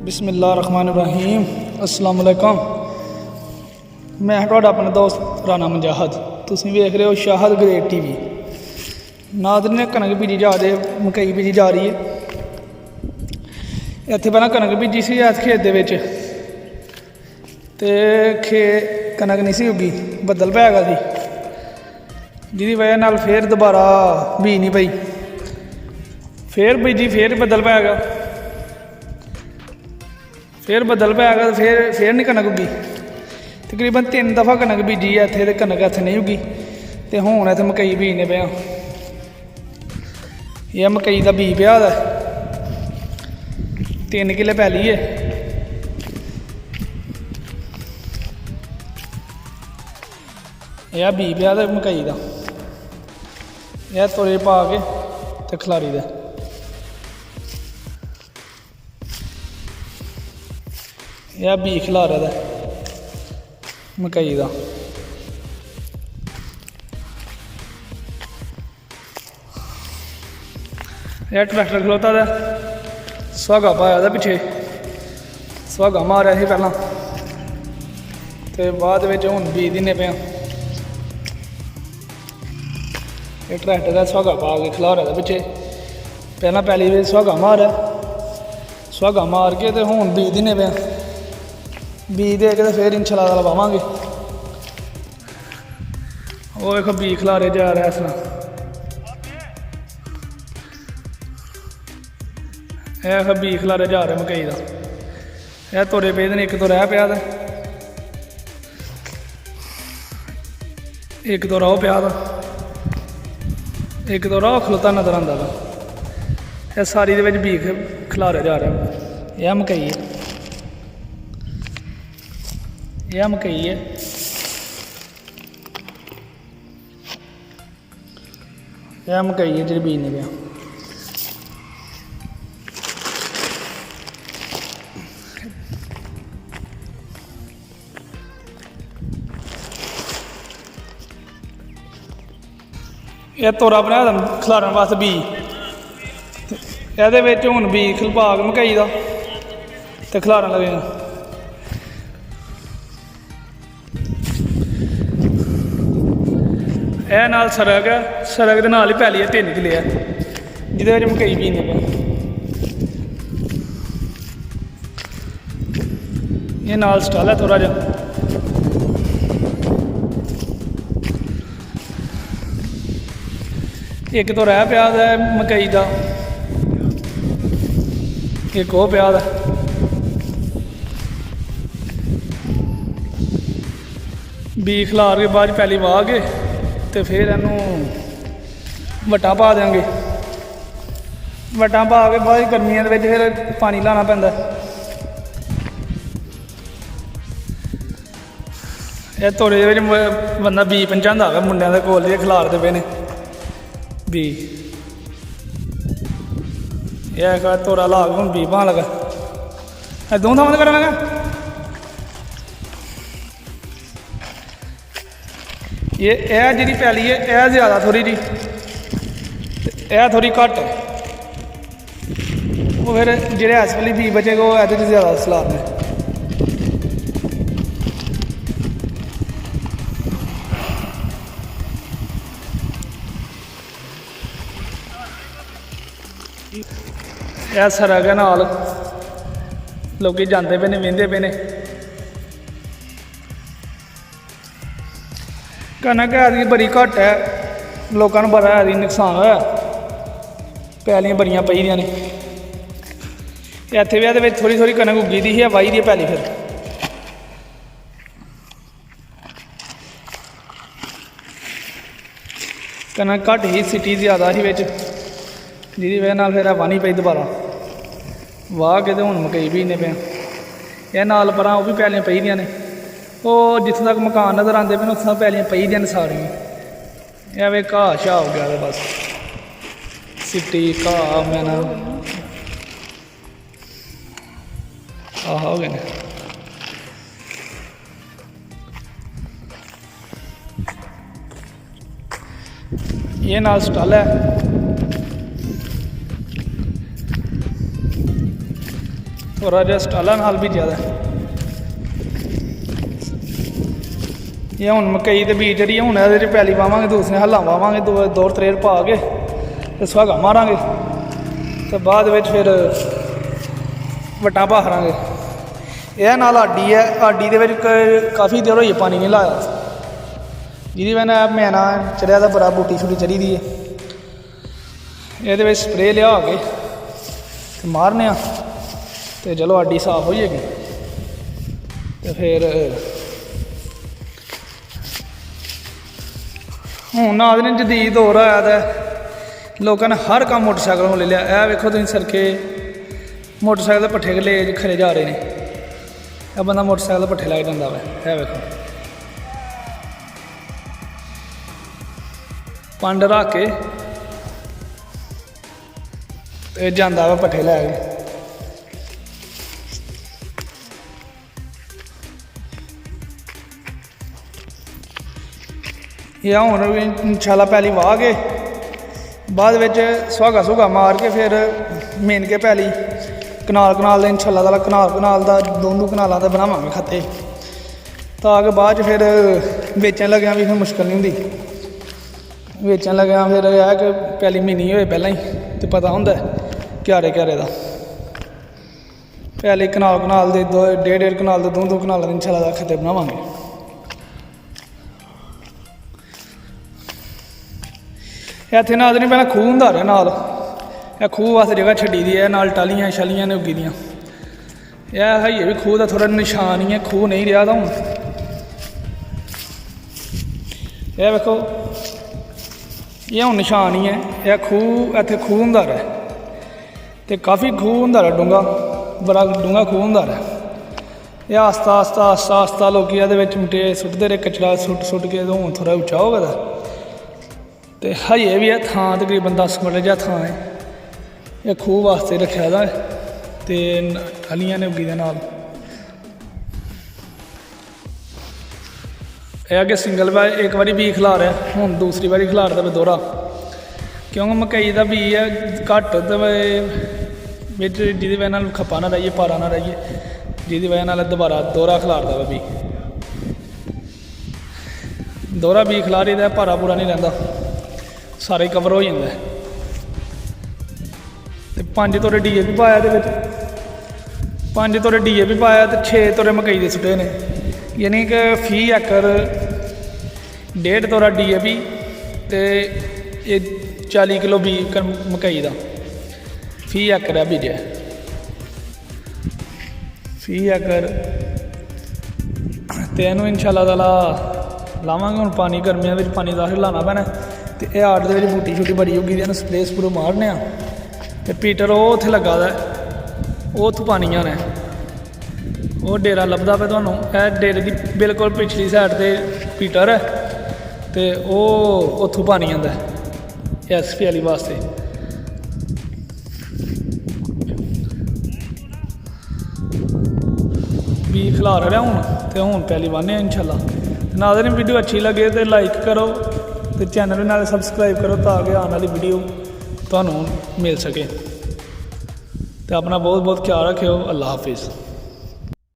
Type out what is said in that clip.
बिस्मिल्लाहिर्रहमानिर्रहीम। अस्सलाम वालेकुम। मैं तुहाडा अपना दोस्त राना मुजाहिद। तुसीं वेख रहे हो शाहिद ग्रेट टीवी। नाज़रीन, कनक बीजी जा रही है, मकई बीजी जा रही है। इत्थे पहलां कनक बीजी सी इस खेत दे विच ते कनक नहीं सी उगी, बदल पै गया सी, जिहदी वजह नाल फिर दोबारा बीज नहीं पई। फिर बीजी, फिर बदल पै गया, फिर बदल पै गया, फिर नहीं कनक उगी। तकरीबन 3 दफ़ा कनक बीजी है इत्थे, ते कनक इत्थे नहीं उगी। ते हुण इत्थे मकई बीजने पे। यह मकई का बीज पिया है, 3 किले पैली है। यह बीज पिया मकई का, यह तुरे पा के ते खलारी दे। यह बीज खिलारे दा मकई का। यह ट्रैक्टर खलोता था, सुहागा पाया था पिछे, सुहागा मारिया ही पहला, तो बाद हुण बीज दिन्ने पे। ये ट्रैक्टर का सुहागा पा के खिलारे था पिछे, पहला पैली में सुहागा मारिया, सुहागा मार के तो हुण बीज दिन्ने पे। बीज दे के फिर इंशाअल्लाह लवावांगे। वो देखो बीज खिलारे जा रहा है इसना। यह बीज खिलारे जा रहा मकई का। यह तुरे पे ने, एक तो रह पिया, एक तो रहो पिया, एक तो रहो खलोता नजर आता था। यह सारी दे विच बीज खिलारे जा रहा। यह मकई है, यह मकई है। यह मकई है जी बीज नहीं पिया। यह तोरा बनाया खिलारन वास्ते बीज, ये हुण बीज खिलपा के मकई का तो खिलारन लगे। यह नाल सरग है, सरग दे नाल ही पैली है, 3 किले है, जिहदे विच मकई बीजने पे। ये नाल स्टाल है थोड़ा जा। एक तो रह पिया मकई का, एक वो पिया। बीज खिलार के बाद पैली वाह के तो फिर इनू वट्टा पा देंगे। वट्टा पा के बाद गर्मियों के फिर पानी लाना पैंदा। यह तोड़े बंदा बीज पहुँचाता है मुंडिया के कोल, खिलारते पे ने बीज। यह तोड़ा ला के हम बीज पान लगा, 2 थां करन लगा। ये जी पैली है, यह ज़्यादा थोड़ी जी, यह थोड़ी घट है। वो फिर जो इस वाली बीज बचेगा वो ये ज़्यादा सलाद ने। यह सरग है नाल, लोग जाते पे ने, वेंदे पे ने। कनक ऐतकी बड़ी घट है, लोगों को बड़ा ऐतकी नुकसान होया, पैलियां बड़ियां पई दियां ने। इत्थे भी ये थोड़ी थोड़ी कनक उगी दी ही, वाही दी पैली। फिर कनक घट ही, सिटी ज़्यादा ही बिच, जिहदी वजह नाल फिर वाहनी पई दोबारा। वाह के हुण मकई बीजने पे। यह नाल परां वो भी पैलियां पई दियां ने, वो जित्थों तक मकान नज़र आते पे उत्थों पैलियां पई दियां ने सारियां। यह वे घाह शाह हो गया बस, सिट्टी घाह मैं ना आह हो गए। ਇਹ ਨਾਲ ਸਟਲ ਹੈ। ਥੋੜ੍ਹਾ ਜਿਹਾ ਸਟਾਲਾਂ ਨਾਲ ਵੀ ਜ਼ਿਆਦਾ। ਇਹ ਹੁਣ ਮਕਈ ਦੇ ਬੀਜ ਜਿਹੜੀ ਹੁਣ ਇਹਦੇ 'ਚ ਪੈਲੀ ਪਾਵਾਂਗੇ, ਦੂਸਰੇ ਹੱਲਾਂ ਪਾਵਾਂਗੇ, ਦੋ ਤਰੇਲ ਪਾ ਕੇ ਤੇ ਸੁਹਾਗਾ ਮਾਰਾਂਗੇ ਤੇ ਬਾਅਦ ਵਿੱਚ ਫਿਰ ਵੱਟਾਂ ਪਾਹਾਂਗੇ। ਇਹ ਨਾਲ ਆਡੀ ਹੈ। ਆਡੀ ਦੇ ਵਿੱਚ ਕਾਫੀ ਦੇਰ ਹੋਈ ਪਾਣੀ ਨਹੀਂ ਲਾਇਆ, ਜਿਹਦੀ ਵਜ੍ਹਾ ਨਾਲ ਮੈਨਾ ਚੜਿਆ ਦਾ ਬੜਾ ਬੂਟੀ ਛੁੱਟੀ ਚੜੀ ਦੀ ਹੈ। ਇਹਦੇ ਵਿੱਚ ਸਪਰੇਅ ਲਿਆ ਕੇ ਤੇ ਮਾਰਨੇ ਆ ਤੇ ਚਲੋ ਆਡੀ ਸਾਫ਼ ਹੋ ਜਾਏਗੀ। ਤੇ ਫਿਰ ਹੁਣ ਨਾਲ ਨੇ ਜਦੀਦ ਹੋ ਰਿਹਾ ਹੈ, ਲੋਕਾਂ ਨੇ ਹਰ ਕੰਮ ਮੋਟਰਸਾਈਕਲ ਨੂੰ ਲੈ ਲਿਆ। ਇਹ ਵੇਖੋ ਤੁਸੀਂ ਸਰਕੇ ਮੋਟਰਸਾਈਕਲ ਦੇ ਪੱਠੇ ਲੈ ਖਰੇ ਜਾ ਰਹੇ ਨੇ। ਇਹ ਬੰਦਾ ਮੋਟਰਸਾਈਕਲ ਦੇ ਪੱਠੇ ਲੈ ਜਾਂਦਾ ਵਾ। ਇਹ ਵੇਖੋ ਪੰਡ ਰੱਖ ਕੇ ਤੇ ਜਾਂਦਾ ਵਾ ਪੱਠੇ ਲੈ ਕੇ। ਇਹ ਹੁਣ ਵੀ ਇੰਸ਼ਾਅੱਲਾ ਪੈਲੀ ਵਾਹ ਕੇ ਬਾਅਦ ਵਿੱਚ ਸੁਹਾਗਾ ਮਾਰ ਕੇ ਫਿਰ ਮੇਨ ਕੇ ਪੈਲੀ ਕਨਾਲ ਦੇ ਇੰਸ਼ਾਅੱਲਾ ਤਾਲਾ ਕਨਾਲ ਦਾ ਦੋਨੋਂ ਕਨਾਲਾਂ ਦੇ ਬਣਾਵਾਂਗੇ ਖਾਤੇ, ਤਾਂ ਕਿ ਬਾਅਦ 'ਚ ਫਿਰ ਵੇਚਣ ਲੱਗਿਆ ਵੀ ਫਿਰ ਮੁਸ਼ਕਿਲ ਨਹੀਂ ਹੁੰਦੀ। ਵੇਚਣ ਲੱਗਿਆ ਫਿਰ ਇਹ ਕਿ ਪੈਲੀ ਮਹੀਨੀ ਹੋਏ ਪਹਿਲਾਂ ਹੀ ਤੇ ਪਤਾ ਹੁੰਦਾ ਕਿਆਰੇ ਦਾ। ਪੈਲੀ ਕਨਾਲ ਦੇ ਡੇਢ ਕਨਾਲ ਦੇ ਦੋ ਕਨਾਲਾਂ ਦੇ ਇੰਸ਼ਾਅੱਲਾ ਦਾ ਖਾਤੇ ਬਣਾਵਾਂਗੇ। ਇੱਥੇ ਨਾਲ ਨਹੀਂ ਪਹਿਲਾਂ ਖੂਹ ਹੁੰਦਾ ਰਿਹਾ ਨਾਲ। ਇਹ ਖੂਹ ਵਾਸਤੇ ਜਗ੍ਹਾ ਛੱਡੀ ਦੀ ਹੈ, ਨਾਲ ਟਾਲੀਆਂ ਛਾਲੀਆਂ ਨੇ ਉੱਗੀ ਦੀਆਂ। ਇਹ ਹੈ ਵੀ ਖੂਹ ਦਾ ਥੋੜ੍ਹਾ ਨਿਸ਼ਾਨ ਹੀ ਹੈ, ਖੂਹ ਨਹੀਂ ਰਿਹਾ ਤਾਂ ਹੁਣ। ਇਹ ਵੇਖੋ ਇਹ ਹੁਣ ਨਿਸ਼ਾਨ ਹੀ ਹੈ। ਇਹ ਖੂਹ ਇੱਥੇ ਖੂਹ ਹੁੰਦਾ ਰਿਹਾ ਅਤੇ ਕਾਫੀ ਖੂਹ ਹੁੰਦਾ ਰਿਹਾ, ਡੂੰਘਾ ਬੜਾ ਡੂੰਘਾ ਖੂਹ ਹੁੰਦਾ ਰਿਹਾ। ਇਹ ਆਸਤਾ ਲੋਕ ਇਹਦੇ ਵਿੱਚ ਮਿੱਟੀ ਸੁੱਟਦੇ ਰਹੇ, ਕਚਰਾ ਸੁੱਟ ਕੇ ਹੁਣ ਥੋੜ੍ਹਾ ਉੱਚਾ ਹੋ ਗਿਆ। ਅਤੇ ਹਜੇ ਵੀ ਇਹ ਥਾਂ ਤਕਰੀਬਨ 10 ਮਰਲੇ ਜਿਹਾ ਥਾਂ ਹੈ ਇਹ ਖੂਹ ਵਾਸਤੇ ਰੱਖਿਆ ਦਾ। ਅਤੇ ਟਾਹਲੀਆਂ ਨੇ ਉੱਗੀ ਦੇ ਨਾਲ। ਇਹ ਅੱਗੇ ਸਿੰਗਲ ਇੱਕ ਵਾਰੀ ਬੀਜ ਖਿਲਾ ਰਿਹਾ, ਹੁਣ ਦੂਸਰੀ ਵਾਰੀ ਖਿਲਾਰਦਾ ਵੇ ਦੋਹਰਾ, ਕਿਉਂਕਿ ਮਕਈ ਦਾ ਬੀਜ ਹੈ ਘੱਟ ਵਿੱਚ, ਜਿਹਦੀ ਵਜ੍ਹਾ ਨਾਲ ਖੱਪਾ ਨਾ ਰਹੀਏ, ਪਾਰਾ ਨਾ ਰਹੀਏ, ਜਿਹਦੀ ਵਜ੍ਹਾ ਨਾਲ ਦੁਬਾਰਾ ਦੋਹਰਾ ਖਿਲਾਰਦਾ ਵਾ ਬੀਜ। ਦੋਹਰਾ ਬੀਜ ਖਿਲਾਰੀ ਦਾ ਭਾਰਾ ਪੂਰਾ ਨਹੀਂ ਰਹਿੰਦਾ, ਸਾਰੇ ਕਵਰ ਹੋ ਜਾਂਦਾ। ਅਤੇ 5 ਤੋਰੇ DAP ਪਾਇਆ ਇਹਦੇ ਵਿੱਚ, 5 ਤੋਰੇ DAP ਪਾਇਆ ਅਤੇ 6 ਤੋਰੇ ਮਕਈ ਦੇ ਸੁੱਟੇ ਨੇ। ਯਾਨੀ ਕਿ ਫੀ ਏਕੜ 1.5 ਤੋਰਾ DAP ਅਤੇ ਇਹ 40 ਕਿਲੋ ਬੀਜ ਮਕਈ ਦਾ ਫੀ ਏਕੜ ਹੈ ਬੀਜਿਆ। ਫੀ ਏਕੜ ਅਤੇ ਇਹਨੂੰ ਇੰਸ਼ਾਅੱਲਾ ਤਾਲਾ ਲਾਵਾਂਗੇ। ਹੁਣ ਪਾਣੀ ਗਰਮੀਆਂ ਵਿੱਚ ਪਾਣੀ ਦਾਖਲ ਲਾਉਣਾ ਪੈਣਾ। ਅਤੇ ਇਹ ਆੜ ਦੇ ਵਿੱਚ ਬੂਟੀ ਛੂਟੀ ਬੜੀ ਉੱਗੀ ਦੀ, ਇਹਨੂੰ ਸਪਰੇ ਮਾਰਨੇ ਆ। ਅਤੇ ਪੀਟਰ ਉਹ ਉੱਥੇ ਲੱਗਾ ਦਾ, ਉਹ ਉੱਥੋਂ ਪਾਣੀ ਆਉਣਾ। ਉਹ ਡੇਰਾ ਲੱਭਦਾ ਪਿਆ ਤੁਹਾਨੂੰ। ਇਹ ਡੇਰੇ ਦੀ ਬਿਲਕੁਲ ਪਿਛਲੀ ਸਾਈਡ 'ਤੇ ਪੀਟਰ ਹੈ ਅਤੇ ਉਹ ਉੱਥੋਂ ਪਾਣੀ ਆਉਂਦਾ SP ਵਾਲੀ ਵਾਸਤੇ। ਵੀ ਖਿਲਾਰ ਰਿਹਾ ਹੁਣ, ਅਤੇ ਹੁਣ ਪੈਲੀ ਵਾਹਨੇ ਆ ਇੰਸ਼ਾਅੱਲਾ। ਨਾਲ ਦੀ ਵੀਡੀਓ ਅੱਛੀ ਲੱਗੇ ਤਾਂ ਲਾਈਕ ਕਰੋ ਅਤੇ ਚੈਨਲ ਨੂੰ ਨਾਲ ਸਬਸਕ੍ਰਾਈਬ ਕਰੋ, ਤਾਂ ਕਿ ਆਉਣ ਵਾਲੀ ਵੀਡੀਓ ਤੁਹਾਨੂੰ ਮਿਲ ਸਕੇ। ਅਤੇ ਆਪਣਾ ਬਹੁਤ ਖਿਆਲ ਰੱਖਿਓ। ਅੱਲਾ ਹਾਫਿਜ਼।